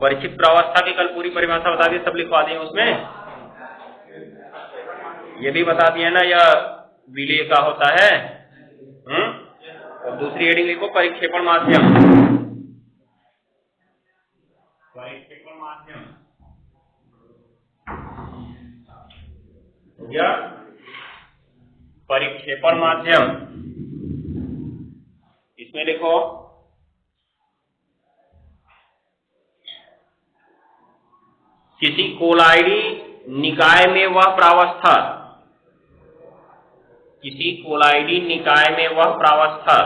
परिक्षिप्त प्रावस्था की कल पूरी परिभाषा बता दी, सब लिखवा दिए उसमें। ये भी बता दिया ना, यह विलेय का होता है। और दूसरी हेडिंग लिखो परिक्षेपण माध्यम। परिक्षेपण माध्यम हो गया। परिक्षेपण माध्यम इसमें लिखो किसी कोलाइडी निकाय में वह प्रावस्था, किसी कोलाइडी निकाय में वह प्रावस्था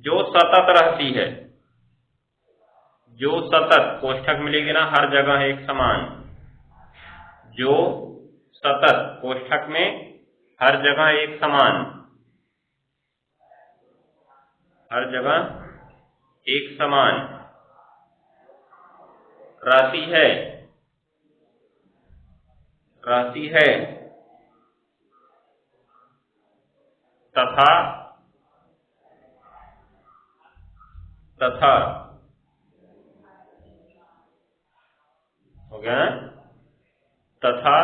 जो सतत रहती है, जो सतत, कोष्ठक मिलेगी ना हर जगह एक समान, जो सतत, कोष्ठक में हर जगह एक समान, हर जगह एक समान रहती है, रहती है तथा तथा हो गया, तथा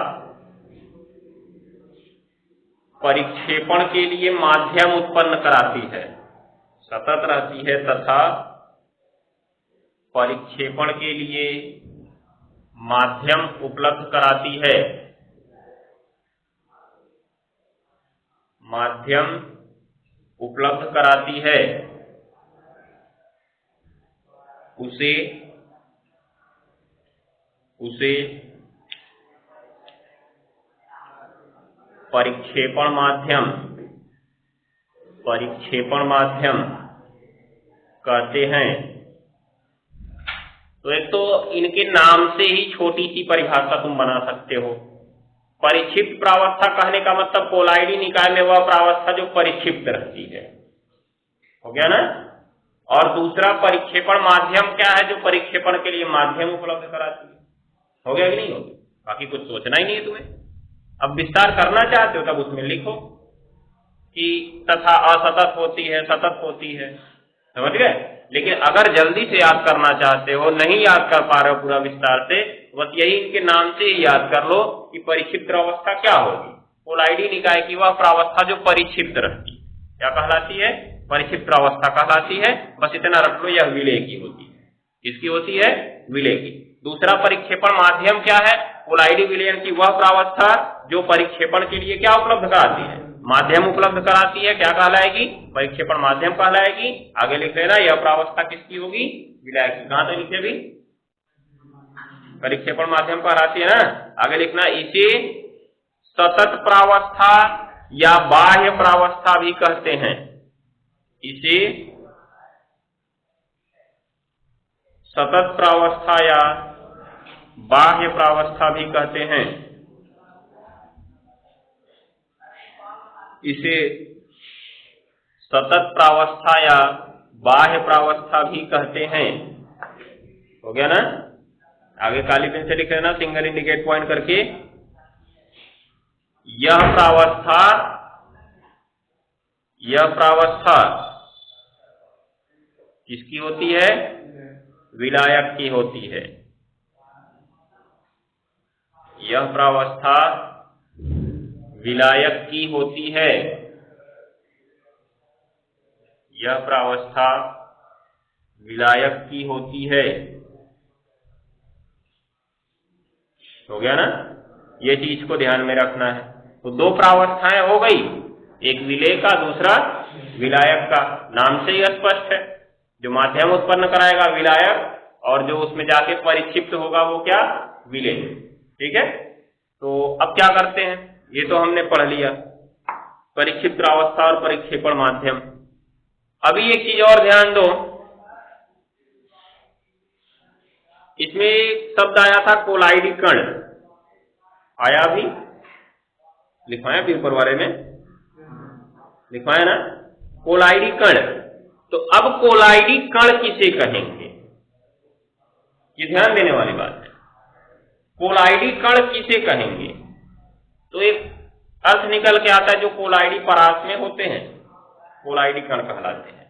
परिक्षेपण के लिए माध्यम उत्पन्न कराती है। सतत रहती है तथा परिक्षेपण के लिए माध्यम उपलब्ध कराती है, माध्यम उपलब्ध कराती है, उसे परिक्षेपण माध्यम, परिक्षेपण माध्यम कहते हैं। तो एक तो इनके नाम से ही छोटी सी परिभाषा तुम बना सकते हो। परिक्षिप्त प्रावस्था कहने का मतलब कोलाइडी निकाय में वह प्रावस्था जो परिक्षिप्त रहती है, हो गया ना। और दूसरा परिक्षेपण माध्यम क्या है, जो परिक्षेपण के लिए माध्यम उपलब्ध कराती है। हो गया कि नहीं हो गया? बाकी कुछ सोचना ही नहीं है तुम्हें। अब विस्तार करना चाहते हो तब उसमें लिखो कि तथा असतत होती है, सतत होती है, समझ गए। लेकिन अगर जल्दी से याद करना चाहते हो, नहीं याद कर पा रहे हो पूरा विस्तार से, बस यही इनके नाम से ही याद कर लो कि परिक्षिप्त अवस्था क्या होगी। कोलाइडी निकाय की वह प्रावस्था जो परिक्षिप्त रहती, क्या कहलाती है? परिक्षिप्त अवस्था कहलाती है। बस इतना रख लो, यह विलेय की होती है। किसकी होती है? विलेय की। दूसरा परिक्षेपण माध्यम क्या है? कोलाइडी विलयन की वह प्रावस्था जो परिक्षेपण के लिए क्या उपलब्ध कराती है? माध्यम उपलब्ध कराती है। क्या कहलाएगी? परिक्षेपण माध्यम कहलाएगी। आगे लिख लेना, यह प्रावस्था किसकी होगी? विलायक की। कहां तक लिखे भी? परिक्षेपण माध्यम कहलाती है ना। आगे लिखना, इसे सतत प्रावस्था या बाह्य प्रावस्था भी कहते हैं। इसे सतत प्रावस्था या बाह्य प्रावस्था भी कहते हैं। इसे सतत प्रावस्था या बाह्य प्रावस्था भी कहते हैं। हो गया ना। आगे काली पेन से लिख लेना, सिंगल इंडिकेट पॉइंट करके। यह प्रावस्था किसकी होती है? विलायक की होती है। यह प्रावस्था विलायक की होती है। यह प्रावस्था विलायक की होती है। हो गया ना। ये चीज को ध्यान में रखना है। तो दो प्रावस्थाएं हो गई, एक विलेय का, दूसरा विलायक का। नाम से ही स्पष्ट है, जो माध्यम उत्पन्न कराएगा विलायक, और जो उसमें जाके परिक्षिप्त होगा वो क्या? विलेय। ठीक है। तो अब क्या करते हैं? ये तो हमने पढ़ लिया, परिक्षिप्त अवस्था और परिक्षेपण माध्यम। अभी एक चीज और ध्यान दो, इसमें एक शब्द आया था कोलाइडी कण, आया भी? लिखवाया भी ऊपर वाले में, लिखवाया ना, कोलाइडी कण। तो अब कोलाइडी कण किसे कहेंगे? ये ध्यान देने वाली बात है। कोलाइडी कण किसे कहेंगे? तो एक अर्थ निकल के आता है, जो कोलाइडी परास में होते हैं कोलाइडी कण कहलाते हैं।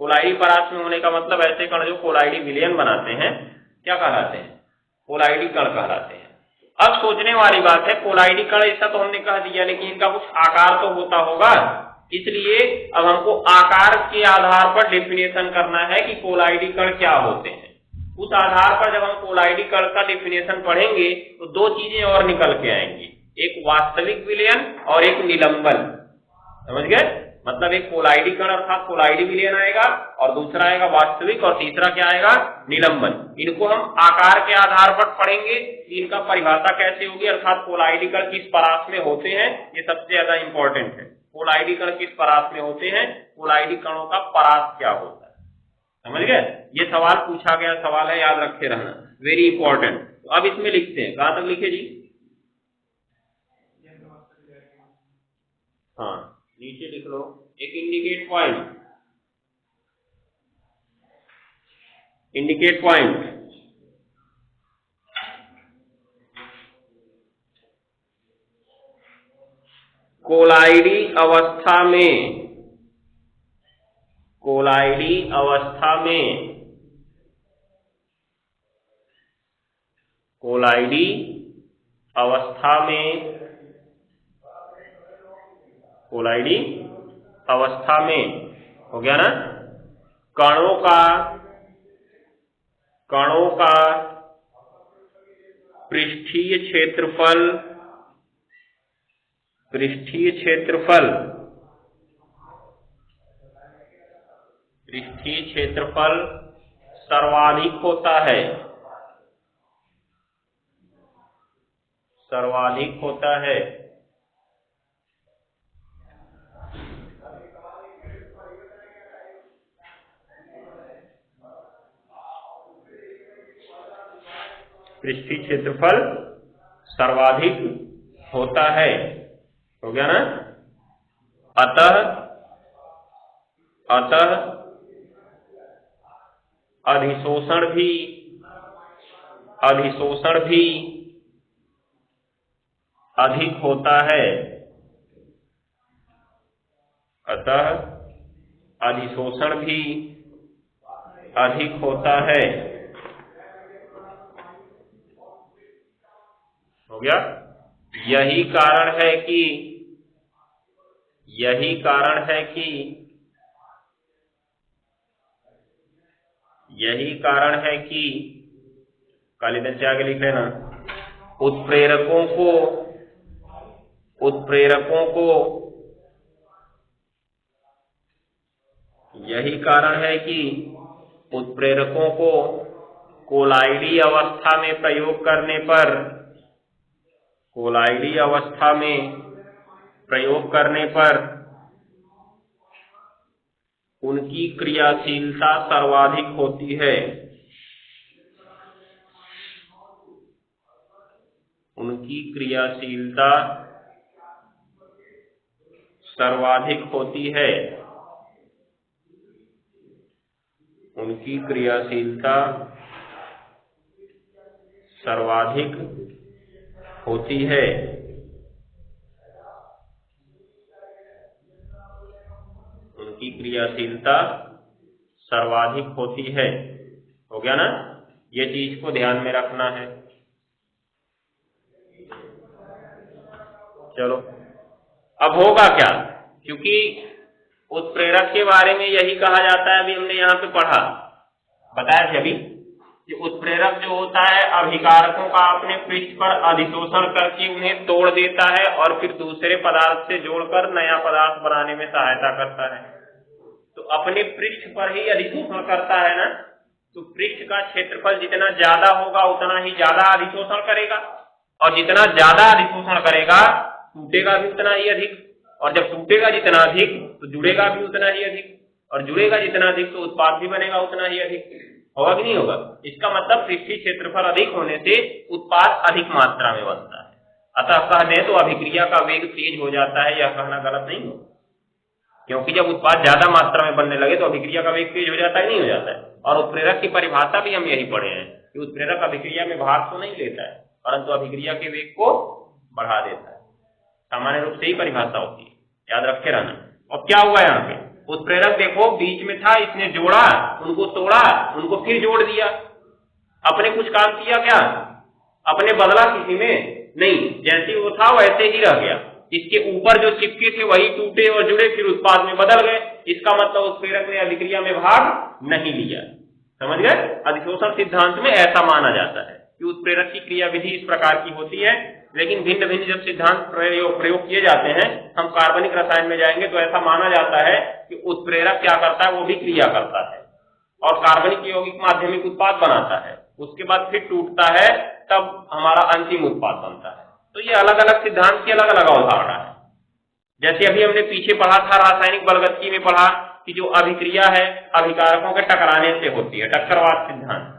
कोलाइडी परास में होने का मतलब ऐसे कण जो कोलाइडी विलयन बनाते हैं क्या कहलाते हैं? कोलाइडी कण कहलाते हैं। अब सोचने वाली बात है, कोलाइडी कण ऐसा तो हमने कह दिया, लेकिन इनका कुछ आकार तो होता होगा, इसलिए अब हमको आकार के आधार पर डेफिनेशन करना है कि कोलाइडी कण क्या होते हैं। उस आधार पर जब हम कोलाइडी कण का डेफिनेशन पढ़ेंगे तो दो चीजें और निकल के आएंगी, एक वास्तविक विलयन और एक निलंबन। समझ गए? मतलब एक कोलाइडी कण अर्थात कोलाइडी विलयन आएगा और दूसरा आएगा वास्तविक और तीसरा क्या आएगा? निलंबन। इनको हम आकार के आधार पर पढ़ेंगे, इनका परिभाषा कैसे होगी, अर्थात कोलाइडी कण किस परास में होते हैं, ये सबसे ज्यादा इंपॉर्टेंट है। कोलाइडी कण किस परास में होते हैं, कोलाइडी कणों का परास क्या होता है। समझ गए? ये सवाल पूछा गया सवाल है, याद रखे रहना, वेरी इंपॉर्टेंट। तो अब इसमें लिखते हैं, कहां तक लिखे जी? हाँ, नीचे लिख लो एक इंडिकेट पॉइंट। इंडिकेट पॉइंट कोलाइडी अवस्था में, कोलाइडी अवस्था में, कोलाइडी अवस्था में, कोलाइडी अवस्था में हो गया ना, कणों का पृष्ठीय क्षेत्रफल, पृष्ठीय क्षेत्रफल, पृष्ठीय क्षेत्रफल सर्वाधिक होता है, सर्वाधिक होता है। पृष्ठीय क्षेत्रफल सर्वाधिक होता है, हो गया ना। अतः अधिशोषण भी अधिक होता है, अतः अधिशोषण भी अधिक होता है, हो गया। यही कारण है कि काली दल से आगे लिख लेना, उत्प्रेरकों को यही कारण है कि उत्प्रेरकों को कोलाइडी अवस्था में प्रयोग करने पर, कोलाइडी अवस्था में प्रयोग करने पर उनकी क्रियाशीलता सर्वाधिक होती है, उनकी क्रियाशीलता सर्वाधिक होती है, उनकी क्रियाशीलता सर्वाधिक होती है, उनकी क्रियाशीलता सर्वाधिक होती है। हो गया ना, ये चीज को ध्यान में रखना है। चलो अब होगा क्या, क्योंकि उत्प्रेरक के बारे में यही कहा जाता है, अभी हमने यहाँ पे पढ़ा, बताया था अभी कि उत्प्रेरक जो होता है अभिकारकों का अपने पृष्ठ पर अधिशोषण करके उन्हें तोड़ देता है और फिर दूसरे पदार्थ से जोड़कर नया पदार्थ बनाने में सहायता करता है। तो अपने पृष्ठ पर ही अधिशोषण करता है ना, तो पृष्ठ का क्षेत्रफल जितना ज्यादा होगा उतना ही ज्यादा अधिशोषण करेगा, और जितना ज्यादा अधिशोषण करेगा टूटेगा भी उतना ही अधिक, और जब टूटेगा जितना अधिक तो जुड़ेगा भी उतना ही अधिक, और जुड़ेगा जितना अधिक तो उत्पाद भी बनेगा उतना ही अधिक। होगा कि नहीं होगा? इसका मतलब पृष्ठीय क्षेत्रफल अधिक होने से उत्पाद अधिक मात्रा में बनता है। अतः कह दें तो अभिक्रिया का वेग तेज हो जाता है, यह कहना गलत नहीं हो, क्योंकि जब उत्पाद ज्यादा मात्रा में बनने लगे तो अभिक्रिया का वेग तेज हो जाता है, नहीं हो जाता है। और उत्प्रेरक की परिभाषा भी हम यही पढ़े हैं कि उत्प्रेरक अभिक्रिया में भाग तो नहीं लेता है, परंतु अभिक्रिया के वेग को बढ़ा देता है। सामान्य रूप से ही परिभाषा होती है, याद रखे रहना। और क्या हुआ यहाँ पे, उत्प्रेरक देखो बीच में था, इसने जोड़ा, उनको तोड़ा, उनको फिर जोड़ दिया। अपने कुछ काम किया क्या? अपने बदला किसी में नहीं, जैसे वो था वैसे ही रह गया। इसके ऊपर जो चिपके थे वही टूटे और जुड़े, फिर उत्पाद में बदल गए। इसका मतलब उत्प्रेरक ने अभिक्रिया में भाग नहीं लिया। समझ गए? अधिशोषण सिद्धांत में ऐसा माना जाता है कि उत्प्रेरक की क्रिया विधि इस प्रकार की होती है। लेकिन भिन्न भिन्न जब सिद्धांत प्रयोग किए जाते हैं, हम कार्बनिक रसायन में जाएंगे तो ऐसा माना जाता है कि उत्प्रेरक क्या करता है, वो भी क्रिया करता है और कार्बनिक यौगिक माध्यमिक उत्पाद बनाता है, उसके बाद फिर टूटता है, तब हमारा अंतिम उत्पाद बनता है। तो ये अलग अलग सिद्धांत की अलग अलग अवधारणा है। जैसे अभी हमने पीछे पढ़ा था, रासायनिक बलगति में पढ़ा कि जो अभिक्रिया है अभिकारकों के टकराने से होती है, टक्करवाद सिद्धांत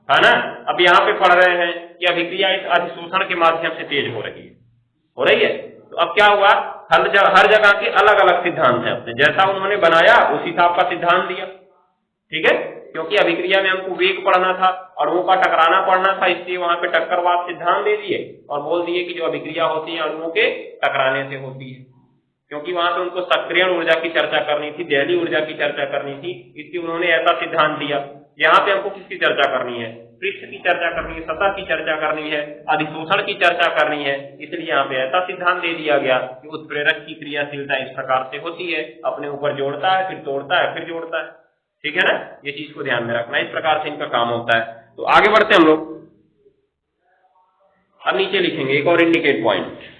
है ना। अब यहाँ पे पढ़ रहे हैं कि अभिक्रिया इस अधिशोषण के माध्यम से तेज हो रही है। तो अब क्या हुआ, हर जगह के अलग अलग सिद्धांत हैं अपने, जैसा उन्होंने बनाया उसी हिसाब का सिद्धांत दिया। ठीक है, क्योंकि अभिक्रिया में हमको वेग पढ़ना था, अणुओं का टकराना पढ़ना था, इसलिए वहां पे टक्करवाद सिद्धांत दे दिए और बोल दिए कि जो अभिक्रिया होती है अणुओं के टकराने से होती है। क्योंकि वहां पे उनको सक्रियण ऊर्जा की चर्चा करनी थी, दहली ऊर्जा की चर्चा करनी थी, इसलिए उन्होंने ऐसा सिद्धांत दिया। यहाँ पे हमको किसकी चर्चा करनी है? पृष्ठ की चर्चा करनी है, सतह की चर्चा करनी है, अधिशोषण की चर्चा करनी है, इसलिए यहाँ पे ऐसा सिद्धांत दे दिया गया कि उत्प्रेरक की क्रियाशीलता इस प्रकार से होती है, अपने ऊपर जोड़ता है, फिर तोड़ता है, फिर जोड़ता है। ठीक है ना, ये चीज को ध्यान में रखना, इस प्रकार से इनका काम होता है। तो आगे बढ़ते हम लोग। अब नीचे लिखेंगे एक और इंडिकेट पॉइंट,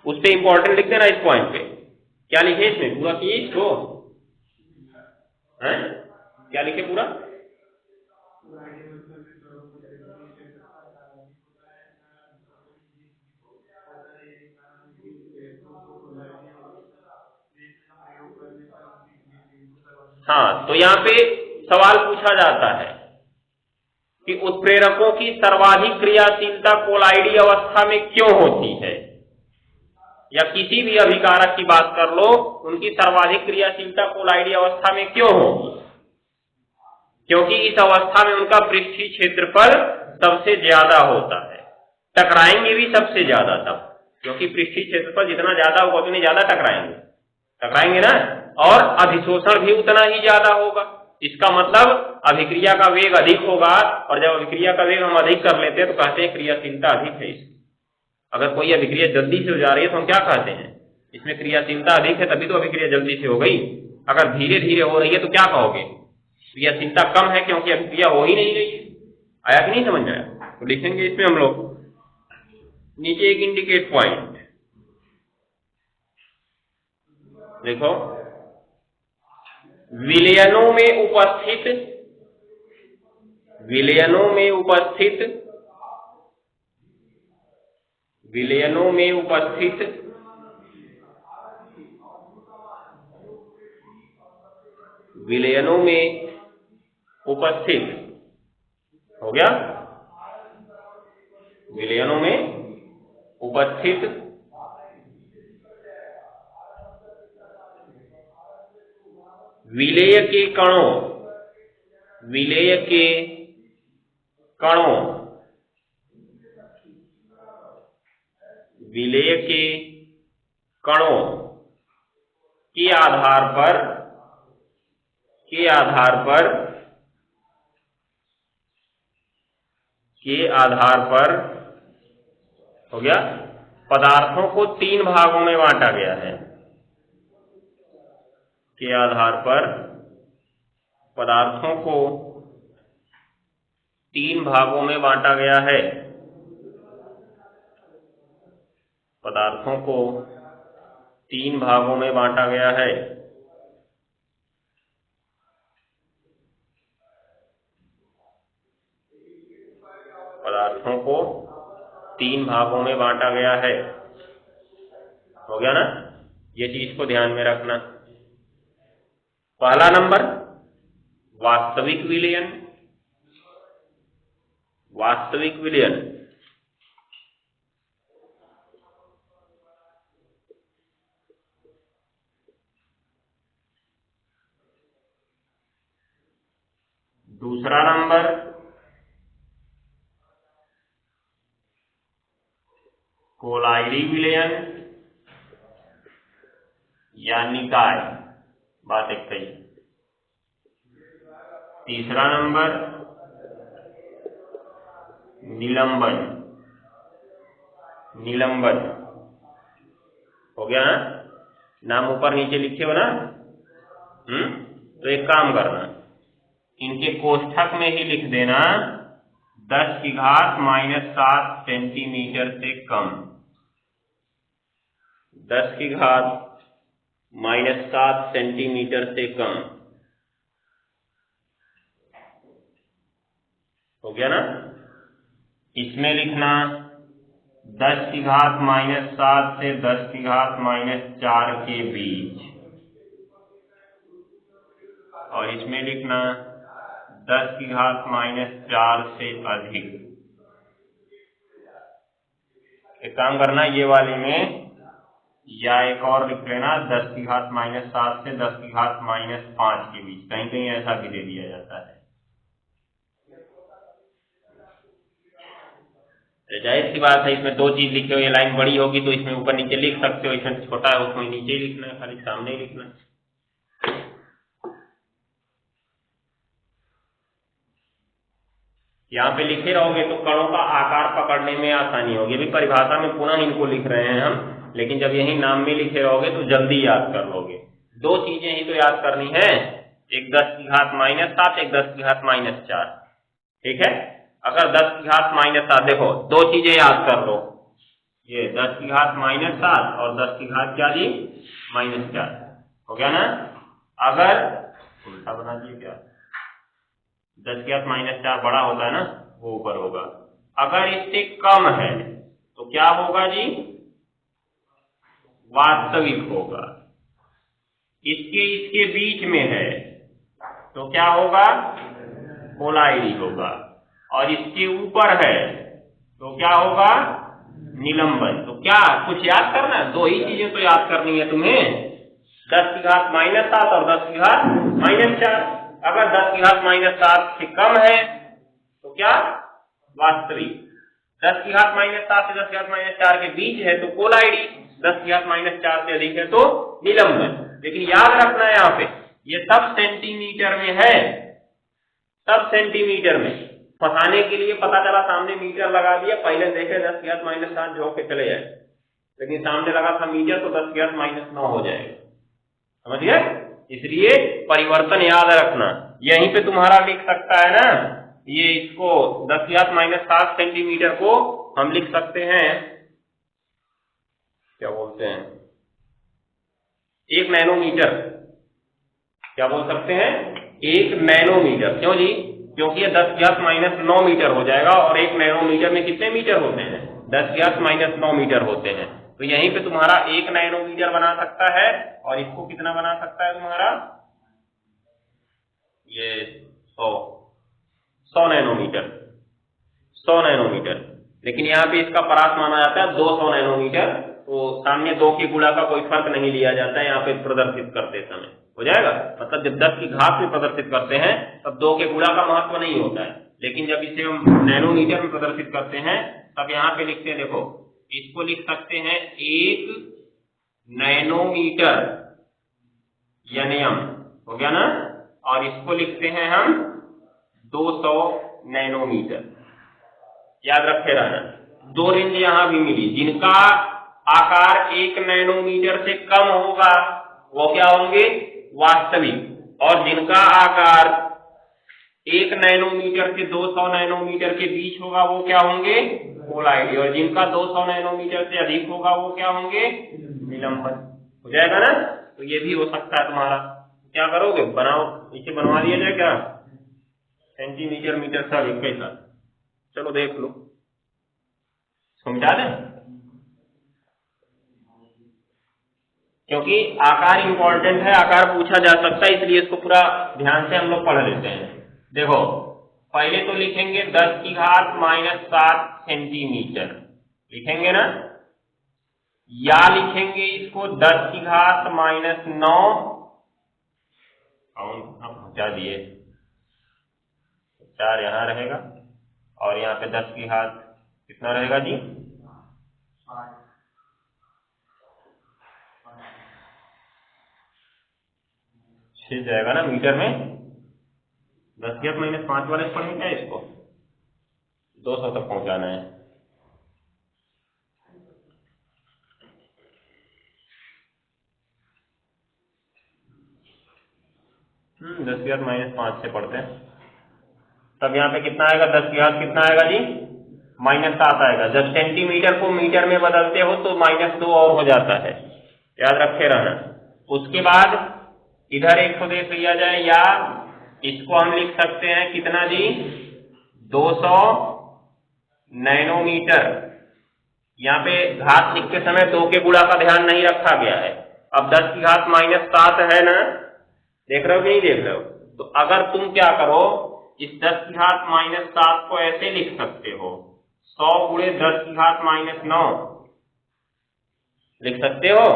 उस पे इंपॉर्टेंट लिख देना इस पॉइंट पे। क्या लिखे इसमें? पूरा किए इसको? हैं? क्या लिखे पूरा? हाँ, तो यहाँ पे सवाल पूछा जाता है कि उत्प्रेरकों की सर्वाधिक क्रियाशीलता कोलाइडी अवस्था में क्यों होती है, या किसी भी अभिकारक की बात कर लो, उनकी सर्वाधिक क्रियाशीलता कोलाइडी अवस्था में क्यों होगी? क्योंकि इस अवस्था में उनका पृष्ठीय क्षेत्रफल सबसे ज्यादा होता है, टकराएंगे भी सबसे ज्यादा तब, क्योंकि पृष्ठीय क्षेत्रफल जितना ज्यादा होगा उतनी ज्यादा टकराएंगे ना, और अधिशोषण भी उतना ही ज्यादा होगा। इसका मतलब अभिक्रिया का वेग अधिक होगा, और जब अभिक्रिया का वेग हम अधिक कर लेते हैं तो कहते हैं क्रियाशीलता अधिक है इसकी। अगर कोई अभिक्रिया जल्दी से हो जा रही है तो हम क्या कहते हैं? इसमें क्रियाशीलता अधिक है, तभी तो अभिक्रिया जल्दी से हो गई। अगर धीरे धीरे हो रही है तो क्या कहोगे? क्रियाशीलता कम है, क्योंकि अभिक्रिया हो ही नहीं रही है। आया कि नहीं समझ में आया? तो लिखेंगे इसमें हम लोग नीचे एक इंडिकेट पॉइंट देखो, विलयनों में उपस्थित विलयनों में उपस्थित हो गया, विलयनों में उपस्थित विलेय के कणों के आधार पर हो गया, पदार्थों को तीन भागों में बांटा गया है। के आधार पर पदार्थों को तीन भागों में बांटा गया है। पदार्थों को तीन भागों में बांटा गया है। पदार्थों को तीन भागों में बांटा गया है। हो गया ना, ये चीज को ध्यान में रखना। पहला नंबर वास्तविक विलयन, दूसरा नंबर कोलाइडी विलयन या निकाय। बात एक सही। तीसरा नंबर निलंबन, निलंबन हो गया ना, नाम ऊपर नीचे लिखे हो ना। तो एक काम करना, इनके कोष्ठक में ही लिख देना 10⁻⁻7 सेंटीमीटर से कम, 10⁻⁻7 सेंटीमीटर से कम हो गया ना। इसमें लिखना 10⁻⁻7 से 10⁻⁻4 के बीच, और इसमें लिखना 10⁻⁻4 से अधिक। एक काम करना, ये वाली में या एक और लिख लेना 10⁻⁻7 से 10⁻⁻5 के बीच, कहीं कहीं ऐसा भी दे दिया जाता है। जाहिर सी बात है, इसमें दो चीज लिखे हो, ये लाइन बड़ी होगी तो इसमें ऊपर नीचे लिख सकते हो, इसमें छोटा है उसमें नीचे ही लिखना है, खाली सामने ही लिखना है। यहाँ पे लिखे रहोगे तो कणों का आकार पकड़ने में आसानी होगी। अभी परिभाषा में पुनः इनको लिख रहे हैं हम, लेकिन जब यही नाम में लिखे रहोगे तो जल्दी याद कर लोगे। दो चीजें ही तो याद करनी है, एक 10⁻⁻7, एक 10⁻⁻4। ठीक है, अगर 10⁻⁻7 देखो, दो चीजें याद कर लो, ये 10⁻⁻7 और 10⁻⁻4 हो गया ना। अगर उल्टा बना दिए क्या, 10⁻⁻4 बड़ा होता है ना, वो ऊपर होगा। अगर इससे कम है तो क्या होगा जी, वास्तविक होगा। इसके बीच में है तो क्या होगा, कोलाइडी होगा। और इसके ऊपर है तो क्या होगा, निलंबन। तो क्या कुछ याद करना है, दो ही चीजें तो याद करनी है तुम्हें, 10⁻⁻7 और 10⁻⁻4। अगर 10⁻⁻7 से कम है तो क्या, वास्तविक। 10⁻⁻7 से 10⁻⁻4 के बीच है तो कोलाइडी, 10⁻⁻4 से अधिक है तो निलंबन। लेकिन याद रखना है यहाँ पे, ये सब सेंटीमीटर में है, सब सेंटीमीटर में। फंसाने के लिए पता चला सामने मीटर लगा दिया, पहले देखे 10⁻⁻7 झोंक के चले जाए, लेकिन सामने लगा था मीटर तो 10⁻⁻9 हो जाएगा, समझ गए। इसलिए परिवर्तन याद रखना। यहीं पे तुम्हारा लिख सकता है ना, ये इसको 10⁻⁻7 सेंटीमीटर को हम लिख सकते हैं, क्या बोलते हैं, 1 नैनोमीटर। क्या बोल सकते हैं, 1 नैनोमीटर। क्यों जी, क्योंकि ये 10⁻⁻9 मीटर हो जाएगा, और 1 नैनोमीटर में कितने मीटर होते हैं, 10⁻�9 मीटर होते हैं। तो यहीं पे तुम्हारा 1 नैनोमीटर बना सकता है, और इसको कितना बना सकता है तुम्हारा, ये 100 नैनोमीटर, 100 नैनोमीटर। लेकिन यहाँ पे इसका परास माना जाता है 200 नैनोमीटर। तो सामने 2 के गुणा का कोई फर्क नहीं लिया जाता है यहाँ पे प्रदर्शित करते समय, हो जाएगा। मतलब जब 10 की घात में प्रदर्शित करते हैं तब 2 के गुणा का महत्व नहीं होता है, लेकिन जब इसे हम नैनोमीटर में प्रदर्शित करते हैं तब यहाँ पे लिखते हैं, देखो इसको लिख सकते हैं 1 नैनोमीटर यनियम, हो गया ना। और इसको लिखते हैं हम 200 नैनोमीटर। याद रखे रहना, 2 रेंज यहां भी मिली, जिनका आकार 1 नैनोमीटर से कम होगा वो क्या होंगे, वास्तविक। और जिनका आकार 1 नैनोमीटर से 200 नैनोमीटर के बीच होगा वो क्या होंगे, कोलाइडी। और जिनका 200 नैनोमीटर से अधिक होगा वो क्या होंगे, निलंबन। हो जाएगा ना। तो ये भी हो सकता है तुम्हारा। क्या करोगे, बनाओ, इसे बनवा दिया जाए क्या, सेंटीमीटर मीटर से अधिक कैसा, चलो देख लो, समझा दें। क्योंकि आकार इंपॉर्टेंट है, आकार पूछा जा सकता है, इसलिए इसको पूरा ध्यान से हम लोग पढ़ लेते हैं। देखो पहले तो लिखेंगे 10⁻⁻7 सेंटीमीटर, लिखेंगे ना, या लिखेंगे इसको 10⁻⁹, आप हटा दिए, 4 यहां रहेगा, और यहाँ पे 10 की घात कितना रहेगा जी, 5। 6 जाएगा ना मीटर में। 10⁻⁻5 वाले पढ़ेंगे क्या इसको? 200 तक पहुंचाना है। दस की घात -5 से पढ़ते हैं। तब यहाँ पे कितना आएगा? 10 की घात कितना आएगा जी? -7 आएगा। जब सेंटीमीटर को मीटर में बदलते हो तो -2 और हो जाता है, याद रखे रहना। उसके बाद इधर 100 देख लिया जाए, या इसको हम लिख सकते हैं कितना जी? 200 नैनोमीटर। यहाँ पे घात लिखते समय 2 के गुणा का ध्यान नहीं रखा गया है। अब 10 की घात -7 है ना, देख रहे हो कि नहीं देख रहे हो? तो अगर तुम क्या करो, इस 10 की घात -7 को ऐसे लिख सकते हो, 100 गुणे 10 की घात -9 लिख सकते हो,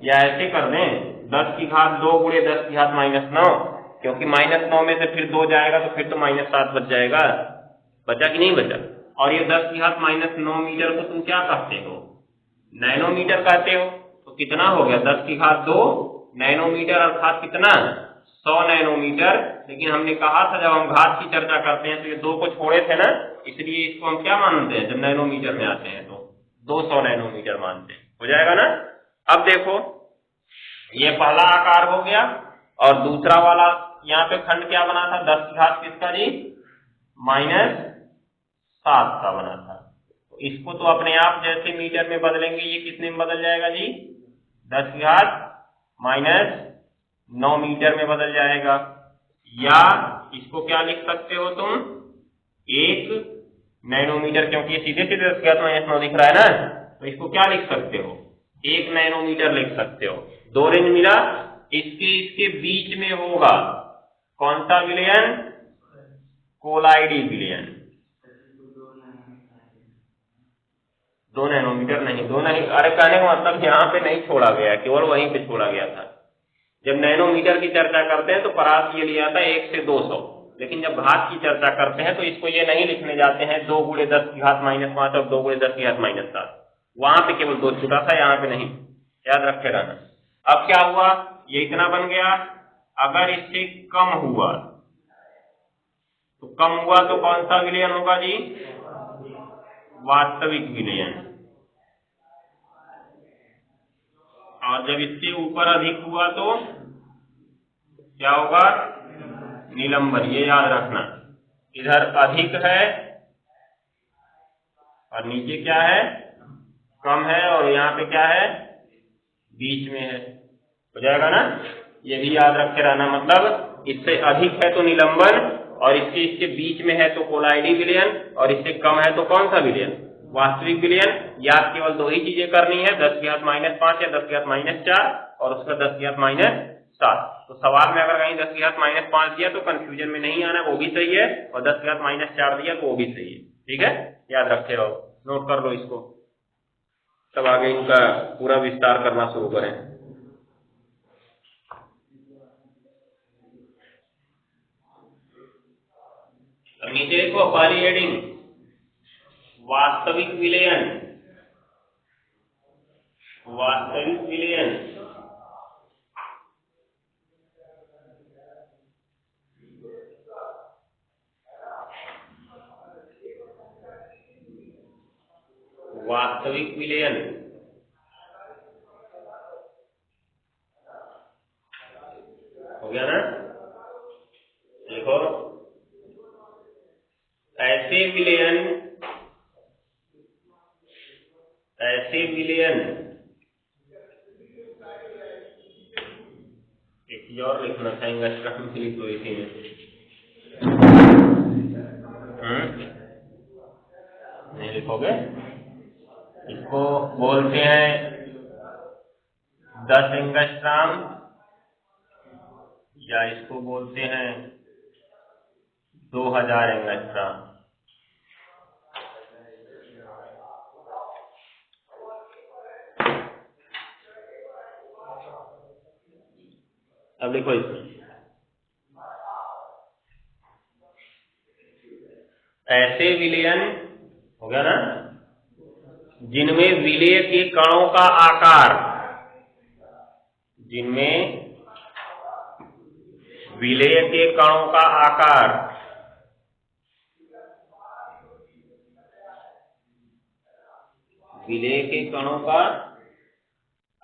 या ऐसे कर दें 10 की घात 2 गुणे 10 की घात -9, क्योंकि -9 में से फिर 2 जाएगा तो फिर तो -7 बच जाएगा। बचा कि नहीं बचा? और ये 10 की घात -9 मीटर को तुम क्या कहते हो? नैनोमीटर कहते हो। तो कितना हो गया? 10 की घात 2 नैनोमीटर, अर्थात कितना? 100 नैनोमीटर। लेकिन हमने कहा था जब हम घात की चर्चा करते हैं तो ये 2 को छोड़े थे ना, इसलिए इसको हम क्या मानते हैं? जब नैनोमीटर में आते हैं तो 200 नैनोमीटर मानते हैं। हो जाएगा ना? अब देखो, ये पहला आकार हो गया, और दूसरा वाला यहाँ पे खंड क्या बना था? 10 की घात किसका जी? -7 का बना था। तो इसको तो अपने आप जैसे मीटर में बदलेंगे, ये कितने में बदल जाएगा जी? 10 की घात -9 मीटर में बदल जाएगा। या इसको क्या लिख सकते हो तुम? 1 नैनोमीटर, क्योंकि ये सीधे सीधे 10 की घात -9 दिख रहा है ना, तो इसको क्या लिख सकते हो? 1 नैनोमीटर लिख सकते हो। 2 रेंज मिला। इसके बीच में होगा कौन सा विलयन? कोलाइडी विलयन। 2 नैनोमीटर नहीं, 2 नहीं, अरे कहने का मतलब यहाँ पे नहीं छोड़ा गया, केवल वहीं पे छोड़ा गया था। जब नैनोमीटर की चर्चा करते हैं तो परास ये लिया था 1 से 200, लेकिन जब घात की चर्चा करते हैं तो इसको ये नहीं लिखने जाते हैं 2 गुणे 10 की घात -5 और 2 गुणे 10 की घात -7। वहां पे केवल 2 छूटा था, यहाँ पे नहीं, याद रखे रहना। अब क्या हुआ? ये इतना बन गया। अगर इससे कम हुआ तो कौन सा विलयन होगा जी? वास्तविक विलयन। और जब इससे ऊपर अधिक हुआ तो क्या होगा? निलंबन। ये याद रखना, इधर अधिक है और नीचे क्या है? कम है, और यहाँ पे क्या है? बीच में है। हो जाएगा ना? ये भी याद रखे रहना। मतलब इससे अधिक है तो निलंबन, और इसके बीच में है तो कोलाइडी विलयन, और इससे कम है तो कौन सा विलयन? वास्तविक विलयन। याद केवल 2 ही चीजें करनी है, 10 की घात -5 या 10 की घात -4, और उसका 10 की घात -7। तो सवाल में अगर कहीं 10 की घात -5 दिया तो कंफ्यूजन में नहीं आना, वो भी सही है, और 10 की घात -4 दिया तो वो भी सही है। ठीक है, याद रखे रहो, नोट कर लो इसको, तब आगे इनका पूरा विस्तार करना शुरू करें। नीचे देखो, पहली हेडिंग वास्तविक विलयन। वास्तविक विलयन वास्तविक विलयन हो गया ना? देखो, ऐसे विलयन एक चीज और लिखना था, इंग्लिश लिख लो इसी में। नहीं लिखोगे? इसको बोलते हैं 10 एंगस्ट्रॉम, या इसको बोलते हैं 2000 एंगस्ट्रॉम। अब देखो इसमें ऐसे विलयन हो गया ना, जिनमें विलेय के कणों का आकार विलेय के कणों का आकार विलेय के कणों का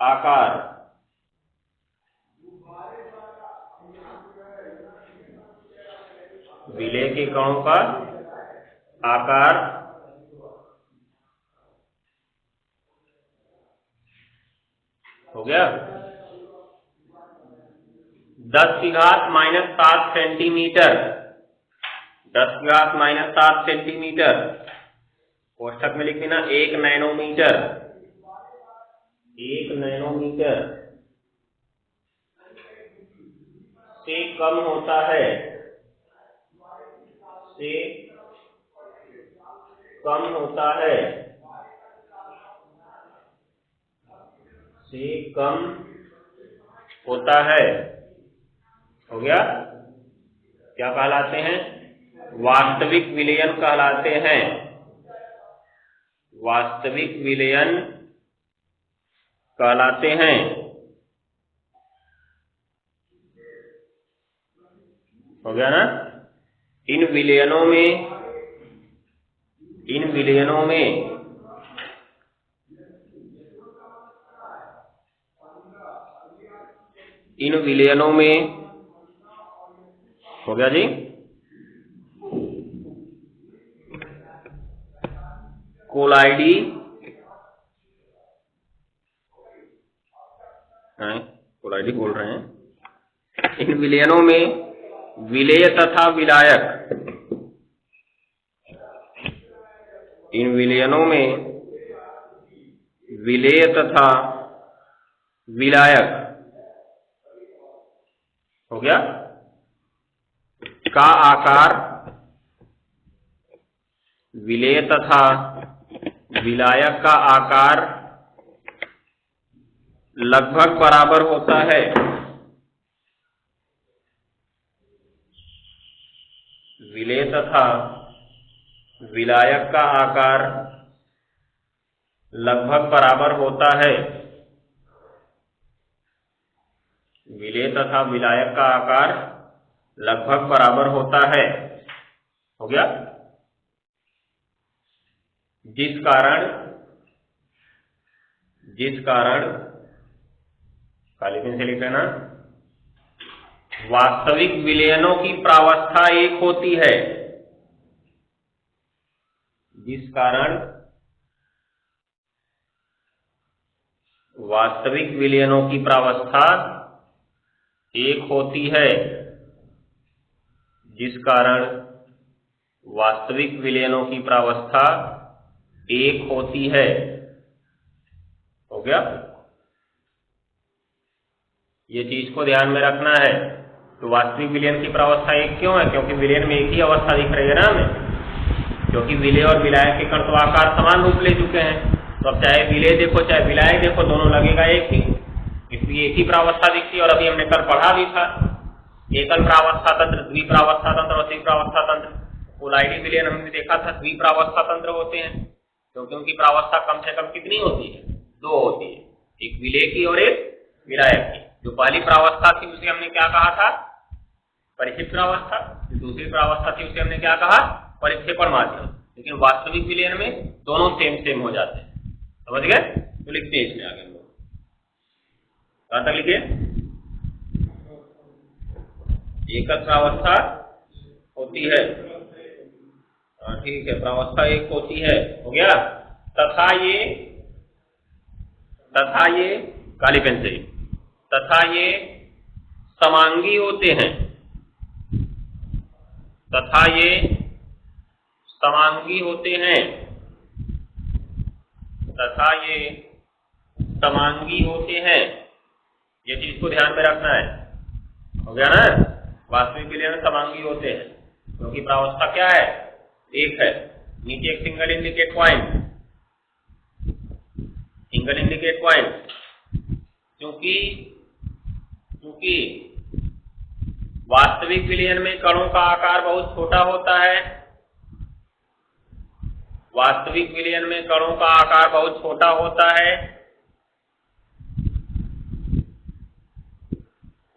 आकार विलेय के कणों का आकार हो गया 10⁻⁷ सेंटीमीटर 10⁻⁷ सेंटीमीटर कोष्ठक में लिख देना 1 नैनोमीटर 1 नैनोमीटर से कम होता है से कम होता है से कम होता है हो गया क्या कहलाते हैं वास्तविक विलयन कहलाते हैं वास्तविक विलयन कहलाते हैं हो गया ना इन विलयनों में इन विलयनों में हो गया जी कोलाइडी कोलाइडी बोल रहे हैं इन विलयनों में विलेय तथा विलायक इन विलयनों में विलेय तथा विलायक हो गया का आकार विलेय तथा विलायक का आकार लगभग बराबर होता है विलेय तथा विलायक का आकार लगभग बराबर होता है विलेय तथा विलायक का आकार लगभग बराबर होता है हो गया जिस कारण काली पेन से लिख लेना वास्तविक विलयनों की प्रावस्था एक होती है जिस कारण वास्तविक विलयनों की प्रावस्था एक होती है जिस कारण वास्तविक विलयनों की प्रावस्था एक होती है हो गया ये चीज को ध्यान में रखना है तो वास्तविक विलयन की प्रावस्था एक क्यों है क्योंकि विलयन में एक ही अवस्था दिख रही है ना हमें क्योंकि विलेय और विलायक के कण तो आकार समान रूप ले चुके हैं तो अब चाहे विलेय देखो चाहे विलायक देखो दोनों लगेगा एक ही इसलिए एक ही प्रावस्था दिखती है और अभी हमने कल पढ़ा भी था एकल प्रावस्था तंत्र द्विप्रावस्था तंत्र और त्रिप्रावस्था तंत्र कोलाइडी विलयन हमने देखा था द्विप्रावस्था तंत्र होते हैं क्योंकि उनकी प्रावस्था कम से कम कितनी होती है 2 होती है एक विलेय की और एक विलायक की जो पहली प्रावस्था थी उसे हमने क्या कहा था परिक्षिप्त प्रावस्था दूसरी प्रावस्था थी उसे हमने क्या कहा परिक्षेपण माध्यम लेकिन वास्तविक विलयन में दोनों सेम हो जाते हैं समझ गए तो लिखते हैं इसमें आगे हम लोग कहां तक लिखे एकल प्रावस्था होती है ठीक है प्रावस्था एक होती है हो गया तथा ये काली पेन से तथा ये समांगी होते हैं तथा ये समांगी होते हैं तथा ये समांगी होते हैं ये चीज को ध्यान में रखना है हो गया ना वास्तविक विलयन समांगी होते हैं क्योंकि प्रावस्था क्या है एक है नीचे एक सिंगल इंडिकेट पॉइंट क्योंकि वास्तविक विलयन में कणों का आकार बहुत छोटा होता है वास्तविक विलयन में कणों का आकार बहुत छोटा होता है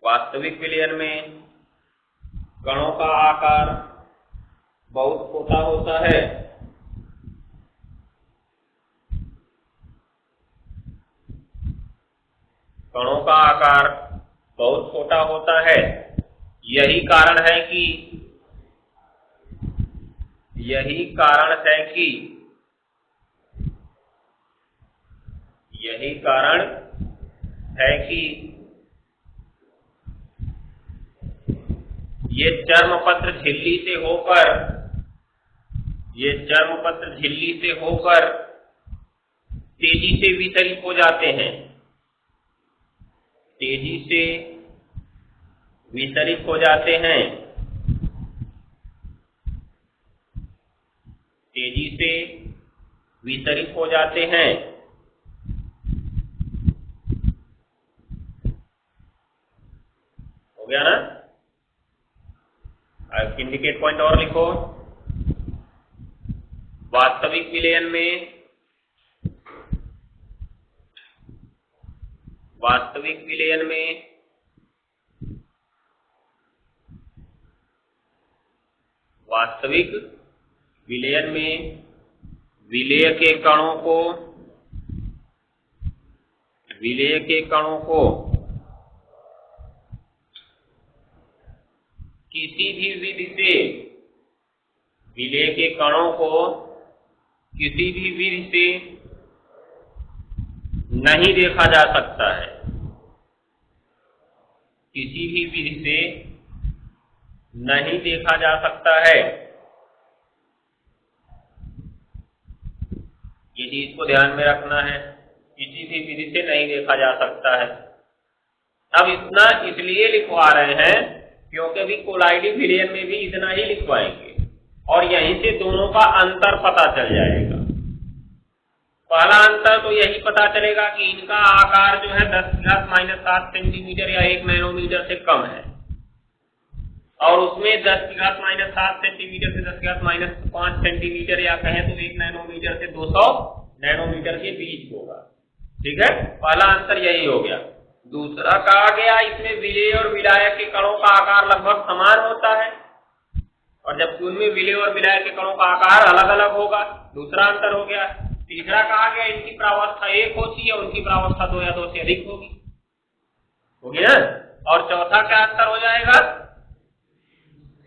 वास्तविक विलयन में कणों का आकार बहुत छोटा होता है, कणों का आकार बहुत छोटा होता है। यही कारण है कि यही कारण है कि ये चर्मपत्र झिल्ली से होकर तेजी से विचलित हो जाते हैं, तेजी से विचलित हो जाते हैं, तेजी से विचलित हो जाते हैं। हो गया ना? अब इंडिकेट पॉइंट और लिखो। वास्तविक विलयन में विलेय के कणों को किसी भी विधि से नहीं देखा जा सकता है, किसी भी विधि से नहीं देखा जा सकता है। ये चीज को ध्यान में रखना है, किसी भी विधि से नहीं देखा जा सकता है। अब इतना इसलिए लिखवा रहे हैं क्योंकि अभी कोलाइडी विलयन में भी इतना ही लिखवाएंगे और यहीं से दोनों का अंतर पता चल जाएगा। पहला अंतर तो यही पता चलेगा कि इनका आकार जो है 10⁻⁷ सेंटीमीटर या 1 नैनोमीटर से कम है और उसमें 10⁻⁷ सेंटीमीटर से 10⁻5 सेंटीमीटर या कहें तो 1 नैनोमीटर से 200 नैनोमीटर के बीच होगा। ठीक है, पहला अंतर यही हो गया। दूसरा कहा गया इसमें विलेय और विलायक के कणों का आकार लगभग समान होता है और जबकि उनमें विलेय और विलायक के कणों का आकार अलग अलग होगा, दूसरा अंतर हो गया। तीसरा कहा गया इनकी प्रावस्था 1 होती है, उनकी प्रावस्था 2 या 2 से अधिक होगी ना। और चौथा क्या अंतर हो जाएगा?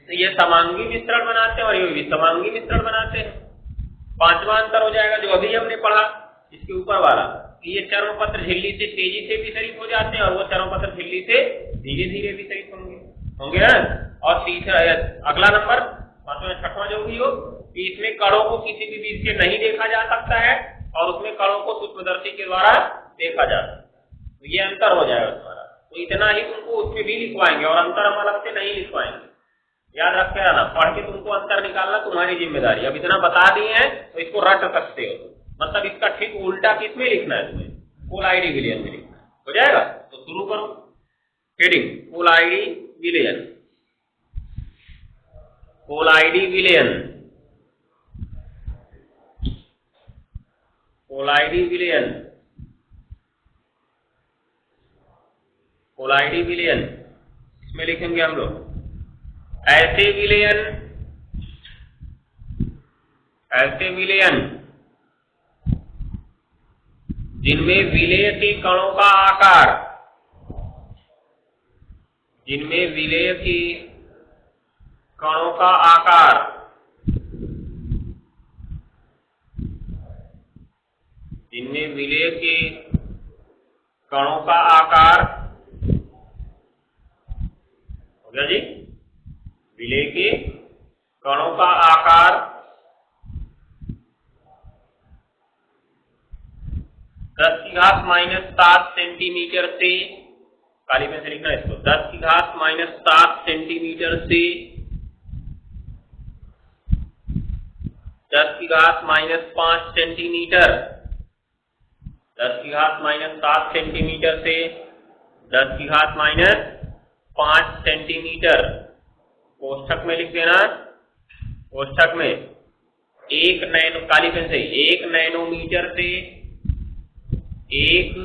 तो ये समांगी मिश्रण बनाते हैं और ये विषमांगी मिश्रण बनाते हैं। पांचवा अंतर हो जाएगा जो अभी हमने पढ़ा इसके ऊपर वाला, ये चर्मपत्र झिल्ली से तेजी से विचलित हो जाते हैं और वो चर्मपत्र झिल्ली से धीरे धीरे विचलित होंगे ना। और तीसरा अगला नंबर छठवां जो भी हो कि इसमें कणों को किसी भी विधि से नहीं देखा जा सकता है और उसमें कणों को सूक्ष्मदर्शी के द्वारा देखा जाता है। तो ये अंतर हो जाएगा तुम्हारा। तो इतना ही तुमको उसमें भी लिखवाएंगे और अंतर हम अलग से नहीं लिखवाएंगे, याद रख के आना। पढ़ के तुमको अंतर निकालना तुम्हारी जिम्मेदारी। अब इतना बता दिए हैं तो इसको रट सकते हो, मतलब इसका ठीक उल्टा किसमें लिखना है तुम्हें? कोलाइडी विलयन में लिखना है। हो जाएगा? तो शुरू करो। हेडिंग कोलाइडी विलयन। कोलाइडी विलयन, कोलाइडी विलयन, कोलाइडी विलयन इसमें लिखेंगे हम लोग ऐसे विलयन जिनमें विलेय के कणों का आकार, जिनमें विलेय के कणों का आकार जिनमें विलेय के कणों का आकार हो गया जी, विलेय के कणों का आकार 10⁻⁷ सेंटीमीटर से, काली पेन से लिखना है इसको, 10⁻⁷ सेंटीमीटर से 10⁻5 सेंटीमीटर, 10⁻⁷ सेंटीमीटर से 10⁻5 सेंटीमीटर कोष्ठक में लिख देना। कोष्ठक में 1 नैनो, काली पेन से 1 नैनोमीटर से 1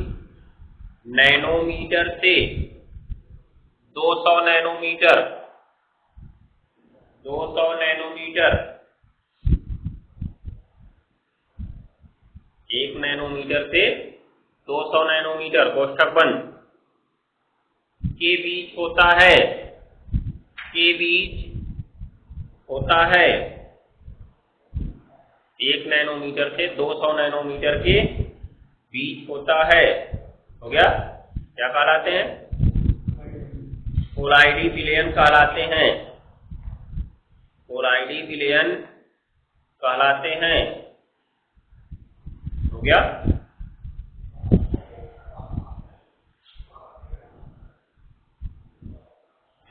नैनोमीटर से 200 नैनोमीटर, 200 नैनोमीटर, 1 नैनोमीटर से 200 नैनोमीटर कोष्ठक बंद के बीच होता है, के बीच होता है 1 नैनोमीटर से 200 नैनोमीटर के बीच होता है। हो गया? क्या कहलाते हैं? कोलाइडी विलयन कहलाते हैं, कोलाइडी विलयन कहलाते हैं। हो गया?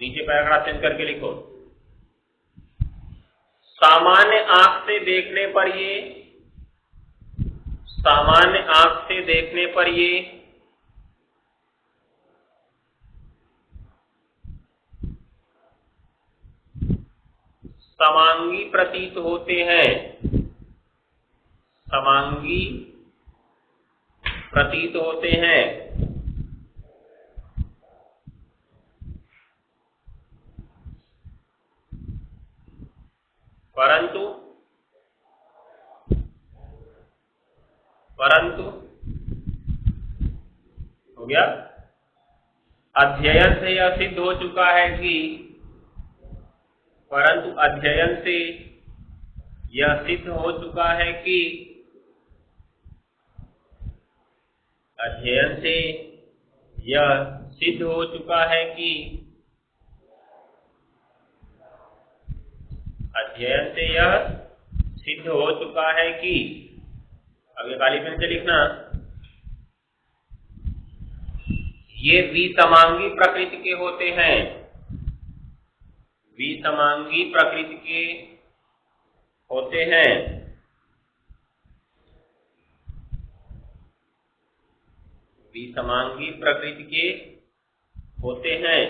नीचे पैराग्राफ चेंज करके लिखो। सामान्य आंख से देखने पर ये, सामान्य आंख से देखने पर ये समांगी प्रतीत होते हैं, समांगी प्रतीत होते हैं, परंतु परंतु हो गया? अध्ययन से यह सिद्ध हो चुका है कि, परंतु अध्ययन से यह सिद्ध हो चुका है कि, अध्ययन से यह सिद्ध हो चुका है कि, अध्ययन से यह सिद्ध हो चुका है कि, अगले काली पेन से लिखना, ये विसमांगी प्रकृति के होते हैं, विसमांगी प्रकृति के होते हैं, विसमांगी प्रकृति के होते हैं।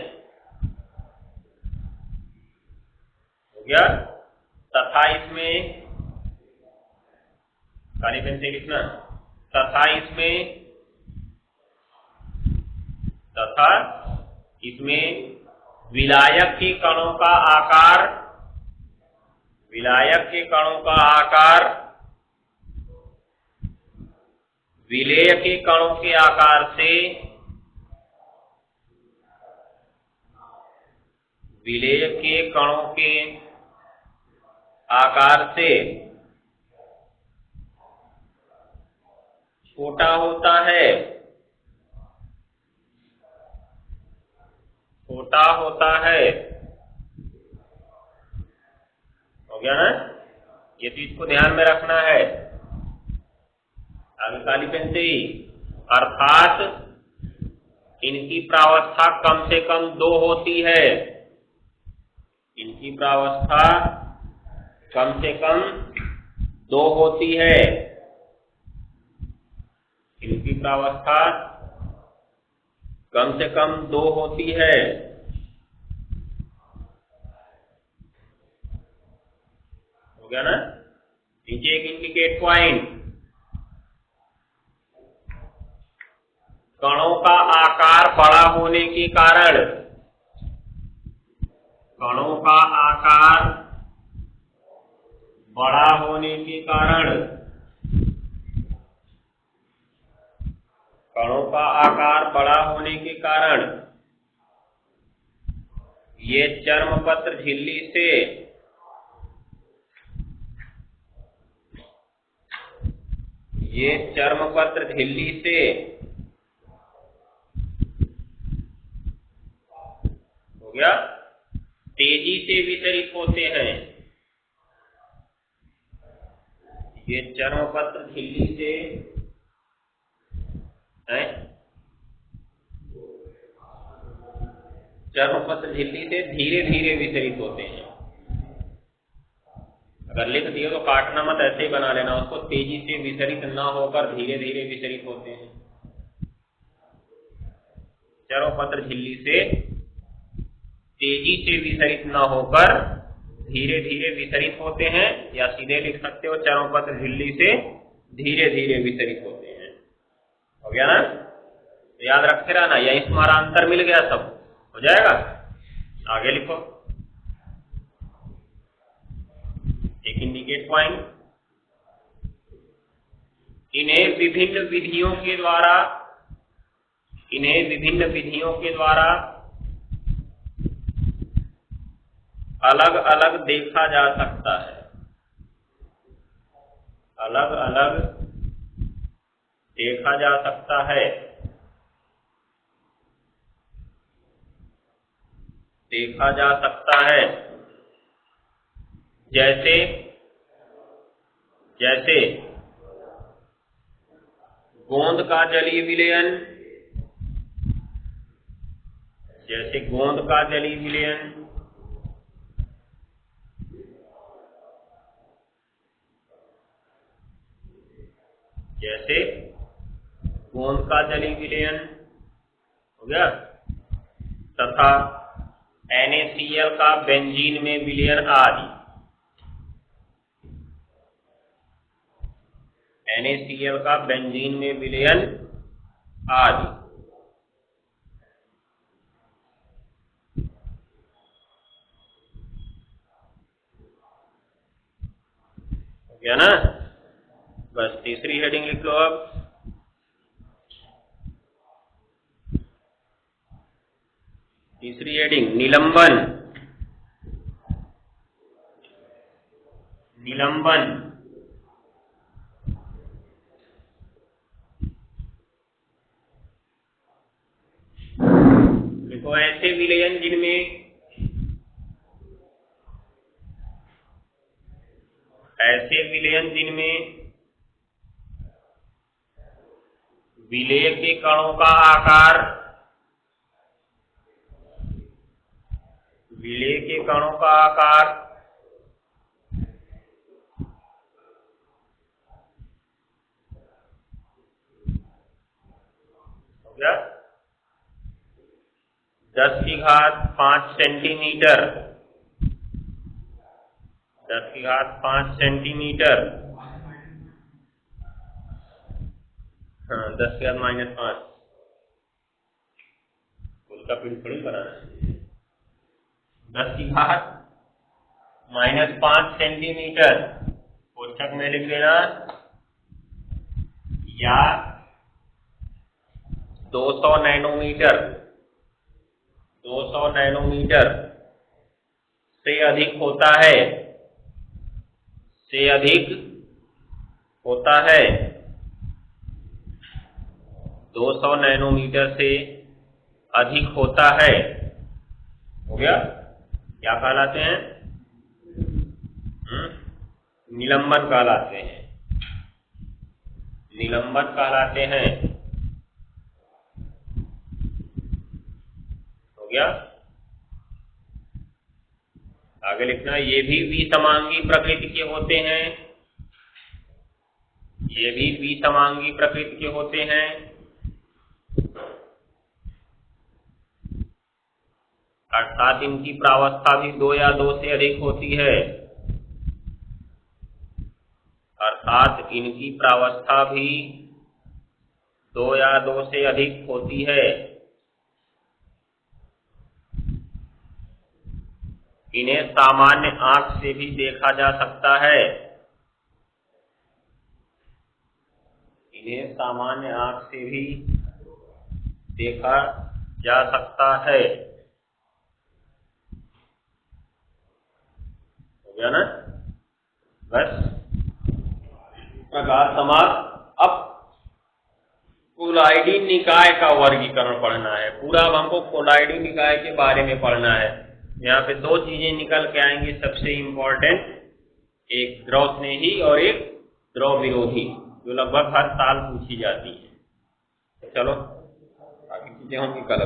हो गया? तथा इसमें, काली पेन से लिखना, तथा इसमें, तथा इसमें विलायक के कणों का आकार, विलायक के कणों का आकार विलेय के कणों के आकार से, विलेय के कणों के आकार से छोटा होता है, छोटा होता है। हो गया ना? ये चीज को ध्यान में रखना है। आगे काली पेन से ही, अर्थात इनकी प्रावस्था कम से कम 2 होती है, इनकी प्रावस्था कम से कम 2 होती है, इनकी प्रावस्था कम से कम 2 होती है। हो गया ना? नीचे एक इंडिकेट पॉइंट, कणों का आकार बड़ा होने के कारण, कणों का आकार बड़ा होने के कारण, कणों का आकार बड़ा होने के कारण ये चर्मपत्र झिल्ली से, ये चर्मपत्र झिल्ली से हो गया, तेजी से वितरित होते हैं, ये चर्मपत्र झिल्ली से है, चर्मपत्र झिल्ली से धीरे धीरे वितरित होते हैं। अगर लिख दिए तो काटना मत, ऐसे ही बना लेना उसको, तेजी से वितरित ना होकर धीरे धीरे वितरित होते हैं। चर्मपत्र झिल्ली से तेजी से वितरित ना होकर धीरे धीरे वितरित होते हैं, या सीधे लिख सकते हो चर्मपत्र झिल्ली से धीरे धीरे वितरित होते हैं। हो गया ना? तो याद रखते रहना, यही तुम्हारा आंसर मिल गया, सब हो जाएगा। आगे लिखो। Indicate point. इन्हें विभिन्न विधियों के द्वारा अलग अलग देखा जा सकता है, अलग अलग देखा जा सकता है, देखा जा सकता है। जैसे गोंद का जलीय विलयन, जैसे गोंद का जलीय विलयन, जैसे गोंद का जलीय विलयन हो गया, तथा NaCl का बेंजीन में विलयन आदि, NaCl का बेंजीन में विलयन आदि। हो गया ना? बस तीसरी हेडिंग लिख लो अब। तीसरी हेडिंग निलंबन। निलंबन देखो, ऐसे विलयन जिनमें विलेय के कणों का आकार, विलेय के कणों का आकार हो गया 10⁵ सेंटीमीटर, 10⁵ सेंटीमीटर, हाँ 10⁻⁵, उसका पिंड थोड़ी बनाना है। 10⁻⁵ सेंटीमीटर कोष्ठक में लिख लेना, या 200 नैनोमीटर, 200 नैनोमीटर से अधिक होता है, से अधिक होता है, 200 नैनोमीटर से अधिक होता है। हो गया? क्या कहलाते हैं? निलंबन कहलाते हैं, निलंबन कहलाते हैं। हो गया? आगे लिखना, ये भी विसमांगी प्रकृति के होते हैं, ये भी विसमांगी प्रकृति के होते हैं। अर्थात इनकी प्रावस्था भी 2 या 2 से अधिक होती है, अर्थात इनकी प्रावस्था भी 2 या 2 से अधिक होती है। इन्हें सामान्य आंख से भी देखा जा सकता है, इन्हें सामान्य आंख से भी देखा जा सकता है। हो गया ना? बस प्रकार समाप्त। अब कोलाइडी निकाय का वर्गीकरण पढ़ना है पूरा। अब हमको कोलाइडी निकाय के बारे में पढ़ना है। यहाँ पे 2 चीजें निकल के आएंगी सबसे इम्पोर्टेंट, एक द्रव स्नेही और एक द्रव विरोधी, जो लगभग हर साल पूछी जाती है। चलो बाकी चीजें होंगी कल।